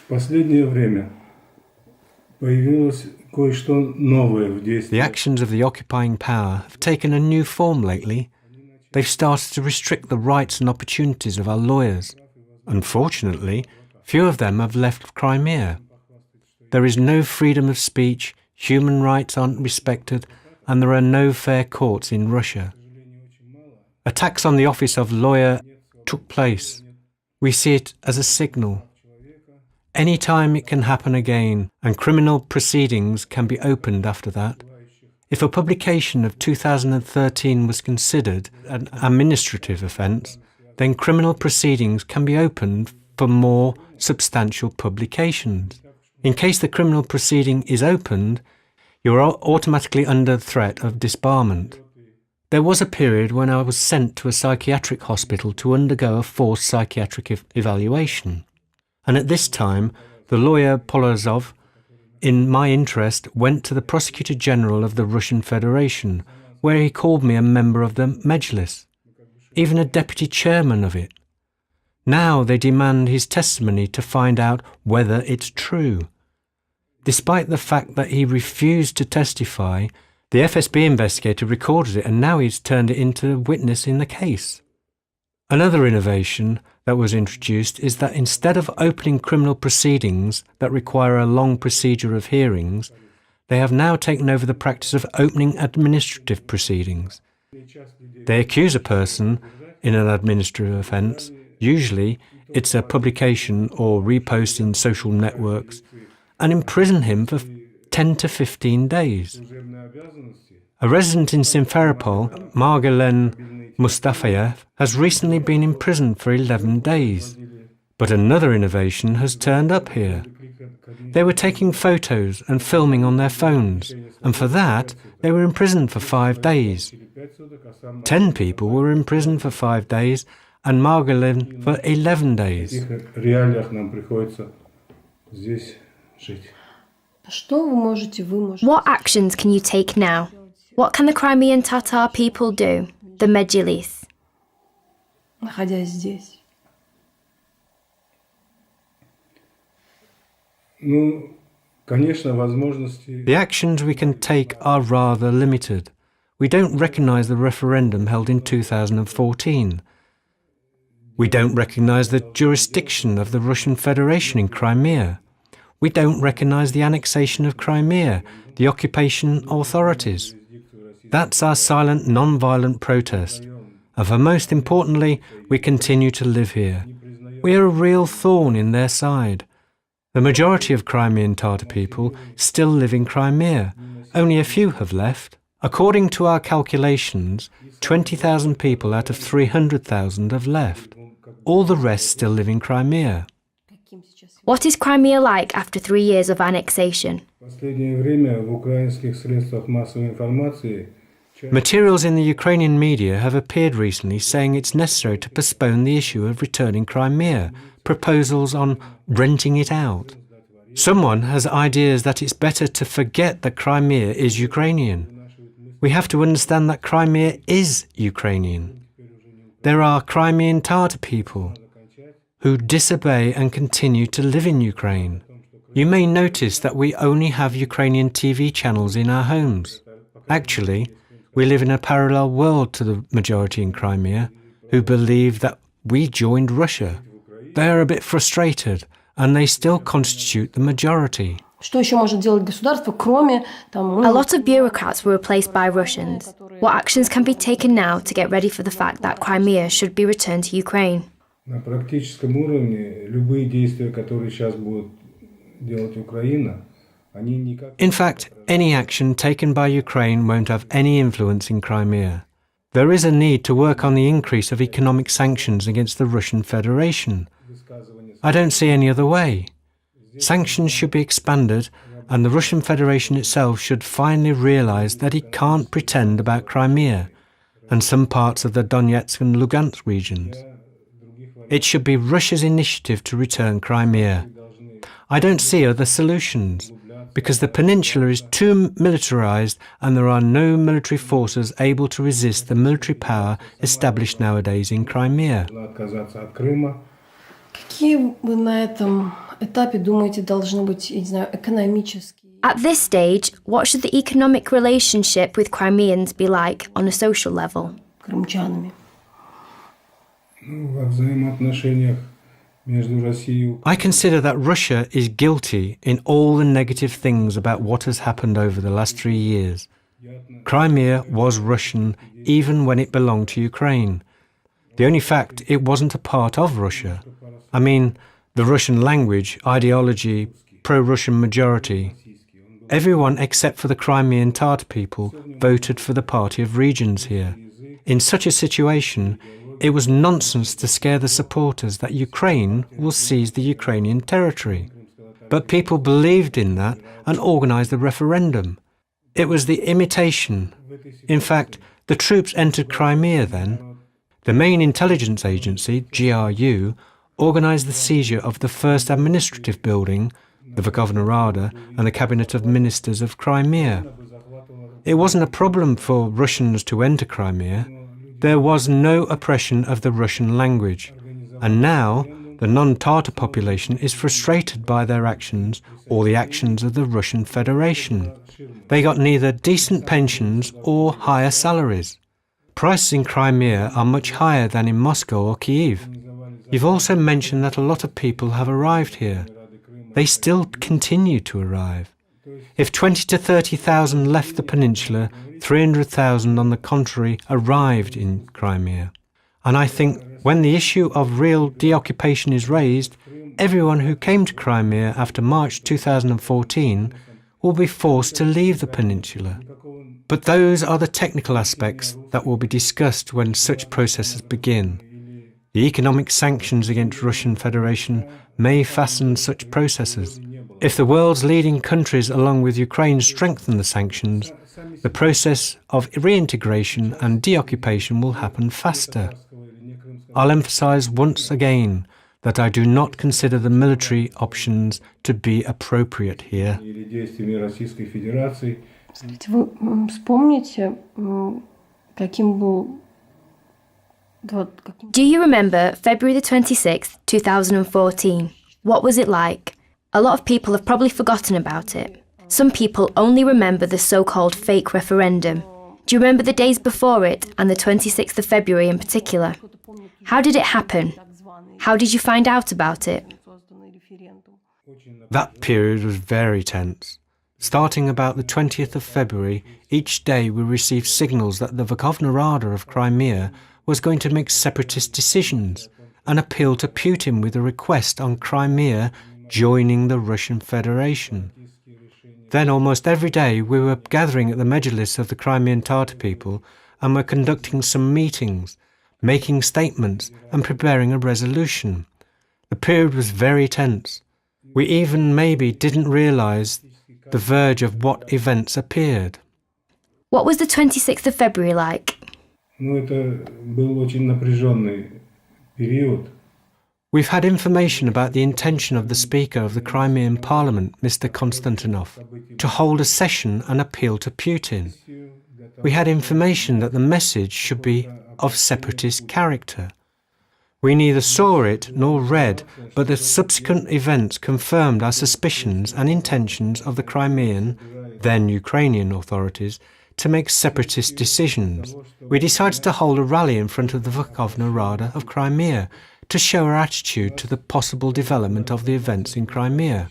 последнее время появилось кое-что новое в действии. The actions of the occupying power have taken a new form lately. They've started to restrict the rights and opportunities of our lawyers. Unfortunately, few of them have left Crimea. There is no freedom of speech, human rights aren't respected, and there are no fair courts in Russia. Attacks on the office of lawyer took place. We see it as a signal. Any time it can happen again, and criminal proceedings can be opened after that. If a publication of 2013 was considered an administrative offence, then criminal proceedings can be opened for more substantial publications. In case the criminal proceeding is opened, you are automatically under threat of disbarment. There was a period when I was sent to a psychiatric hospital to undergo a forced psychiatric evaluation. And at this time, the lawyer Polozov, in my interest, went to the Prosecutor General of the Russian Federation, where he called me a member of the Mejlis, even a deputy chairman of it. Now they demand his testimony to find out whether it's true. Despite the fact that he refused to testify, the FSB investigator recorded it and now he's turned it into a witness in the case. Another innovation that was introduced is that instead of opening criminal proceedings that require a long procedure of hearings, they have now taken over the practice of opening administrative proceedings. They accuse a person in an administrative offence, usually it's a publication or repost in social networks, and imprison him for 10 to 15 days. A resident in Simferopol, Margalen Mustafayev, has recently been imprisoned for 11 days. But another innovation has turned up here. They were taking photos and filming on their phones, and for that they were imprisoned for 5 days. 10 people were imprisoned for 5 days and Margalen for 11 days. What actions can you take now? What can the Crimean Tatar people do? The Mejlis. The actions we can take are rather limited. We don't recognise the referendum held in 2014. We don't recognise the jurisdiction of the Russian Federation in Crimea. We don't recognise the annexation of Crimea, the occupation authorities. That's our silent, non-violent protest. And for most importantly, we continue to live here. We are a real thorn in their side. The majority of Crimean Tatar people still live in Crimea. Only a few have left. According to our calculations, 20,000 people out of 300,000 have left. All the rest still live in Crimea. What is Crimea like after 3 years of annexation? Materials in the Ukrainian media have appeared recently saying it's necessary to postpone the issue of returning Crimea, proposals on renting it out. Someone has ideas that it's better to forget that Crimea is Ukrainian. We have to understand that Crimea is Ukrainian. There are Crimean Tatar people who disobey and continue to live in Ukraine. You may notice that we only have Ukrainian TV channels in our homes. Actually, we live in a parallel world to the majority in Crimea, who believe that we joined Russia. They are a bit frustrated, and they still constitute the majority. A lot of bureaucrats were replaced by Russians. What actions can be taken now to get ready for the fact that Crimea should be returned to Ukraine? In fact, any action taken by Ukraine won't have any influence in Crimea. There is a need to work on the increase of economic sanctions against the Russian Federation. I don't see any other way. Sanctions should be expanded, and the Russian Federation itself should finally realize that it can't pretend about Crimea and some parts of the Donetsk and Lugansk regions. It should be Russia's initiative to return Crimea. I don't see other solutions, because the peninsula is too militarized and there are no military forces able to resist the military power established nowadays in Crimea. этапе, думаете, должны быть, я не знаю, экономические? At this stage, what should the economic relationship with Crimeans be like on a social level? Крымчанами. Во взаимоотношениях между Россией и Украиной. I consider that Russia is guilty in all the negative things about what has happened over the last 3 years. Crimea was Russian even when it belonged to Ukraine. The only fact it wasn't a part of Russia. I mean, the Russian language, ideology, pro-Russian majority. Everyone except for the Crimean Tatar people voted for the Party of Regions here. In such a situation, it was nonsense to scare the supporters that Ukraine will seize the Ukrainian territory. But people believed in that and organised a referendum. It was the imitation. In fact, the troops entered Crimea then. The main intelligence agency, GRU, organised the seizure of the first administrative building, the Verkhovna Rada, and the Cabinet of Ministers of Crimea. It wasn't a problem for Russians to enter Crimea. There was no oppression of the Russian language. And now, the non-Tatar population is frustrated by their actions or the actions of the Russian Federation. They got neither decent pensions or higher salaries. Prices in Crimea are much higher than in Moscow or Kiev. You've also mentioned that a lot of people have arrived here. They still continue to arrive. If 20 to 30,000 left the peninsula, 300,000 on the contrary arrived in Crimea. And I think when the issue of real deoccupation is raised, everyone who came to Crimea after March 2014 will be forced to leave the peninsula. But those are the technical aspects that will be discussed when such processes begin. The economic sanctions against Russian Federation may fasten such processes. If the world's leading countries along with Ukraine strengthen the sanctions, the process of reintegration and deoccupation will happen faster. I'll emphasize once again that I do not consider the military options to be appropriate here. Скажите, вы вспомните, каким был... Do you remember February the 26th, 2014? What was it like? A lot of people have probably forgotten about it. Some people only remember the so-called fake referendum. Do you remember the days before it and the 26th of February in particular? How did it happen? How did you find out about it? That period was very tense. Starting about the 20th of February, each day we received signals that the Verkhovna Rada of Crimea was going to make separatist decisions, an appeal to Putin with a request on Crimea joining the Russian Federation. Then almost every day we were gathering at the Mejlis of the Crimean Tatar people and were conducting some meetings, making statements and preparing a resolution. The period was very tense. We even maybe didn't realise the verge of what events appeared. What was the 26th of February like? Это был очень напряженный период. We've had information about the intention of the Speaker of the Crimean Parliament, Mr. Konstantinov, to hold a session and appeal to Putin. We had information that the message should be of separatist character. We neither saw it nor read, but the subsequent events confirmed our suspicions and intentions of the Crimean, then Ukrainian authorities, to make separatist decisions. We decided to hold a rally in front of the Verkhovna Rada of Crimea to show our attitude to the possible development of the events in Crimea.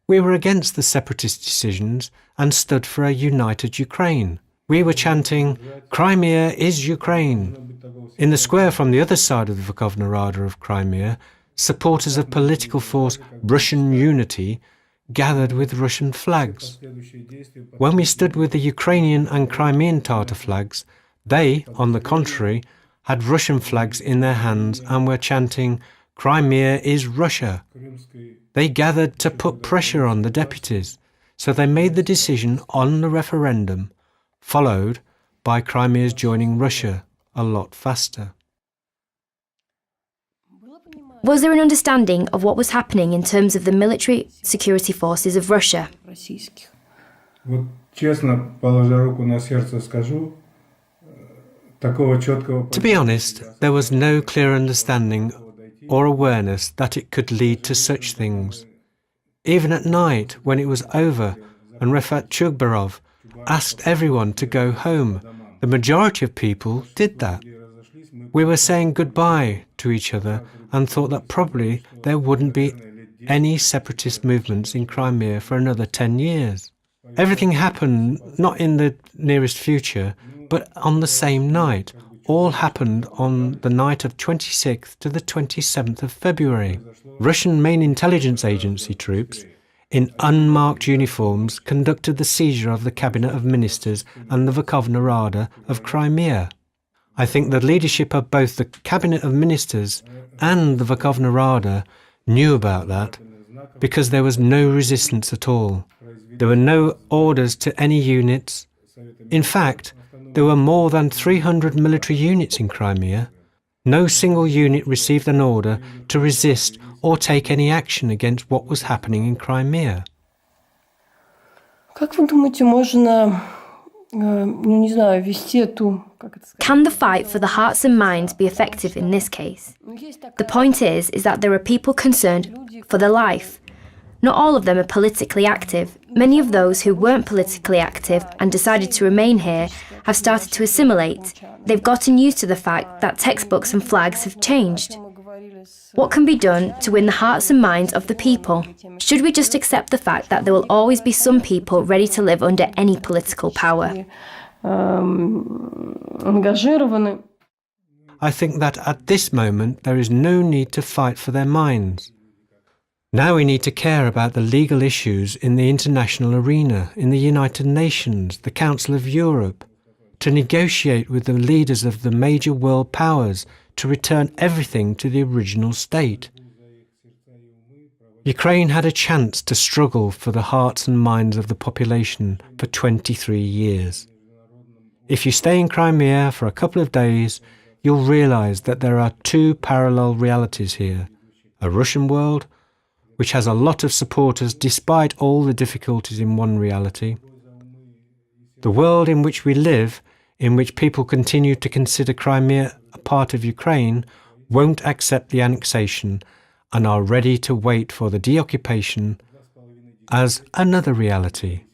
We were against the separatist decisions and stood for a united Ukraine. We were chanting, "Crimea is Ukraine." In the square from the other side of the Verkhovna Rada of Crimea, supporters of political force Russian Unity gathered with Russian flags. When we stood with the Ukrainian and Crimean Tatar flags, they, on the contrary, had Russian flags in their hands and were chanting, "Crimea is Russia." They gathered to put pressure on the deputies, so they made the decision on the referendum, followed by Crimea's joining Russia a lot faster. Was there an understanding of what was happening in terms of the military security forces of Russia? российских. Вот честно, положа руку на сердце, скажу, такого четкого... To be honest, there was no clear understanding or awareness that it could lead to such things. Even at night, when it was over, and Refat Chugbarov asked everyone to go home, the majority of people did that. We were saying goodbye to each other and thought that probably there wouldn't be any separatist movements in Crimea for another 10 years. Everything happened not in the nearest future, but on the same night. All happened on the night of 26th to the 27th of February. Russian main intelligence agency troops in unmarked uniforms conducted the seizure of the Cabinet of Ministers and the Verkhovna Rada of Crimea. I think the leadership of both the Cabinet of Ministers and the Verkhovna Rada knew about that because there was no resistance at all. There were no orders to any units. In fact, there were more than 300 military units in Crimea. No single unit received an order to resist or take any action against what was happening in Crimea. Как вы думаете, можно, не знаю, вести эту, как это сказать? Can the fight for the hearts and minds be effective in this case? The point is that there are people concerned for their life. Not all of them are politically active. Many of those who weren't politically active and decided to remain here have started to assimilate. They've gotten used to the fact that textbooks and flags have changed. What can be done to win the hearts and minds of the people? Should we just accept the fact that there will always be some people ready to live under any political power? Ангажированы. I think that at this moment there is no need to fight for their minds. Now we need to care about the legal issues in the international arena, in the United Nations, the Council of Europe, to negotiate with the leaders of the major world powers to return everything to the original state. Ukraine had a chance to struggle for the hearts and minds of the population for 23 years. If you stay in Crimea for a couple of days, you'll realize that there are two parallel realities here: a Russian world, which has a lot of supporters despite all the difficulties in one reality. The world in which we live, in which people continue to consider Crimea a part of Ukraine, won't accept the annexation and are ready to wait for the deoccupation as another reality.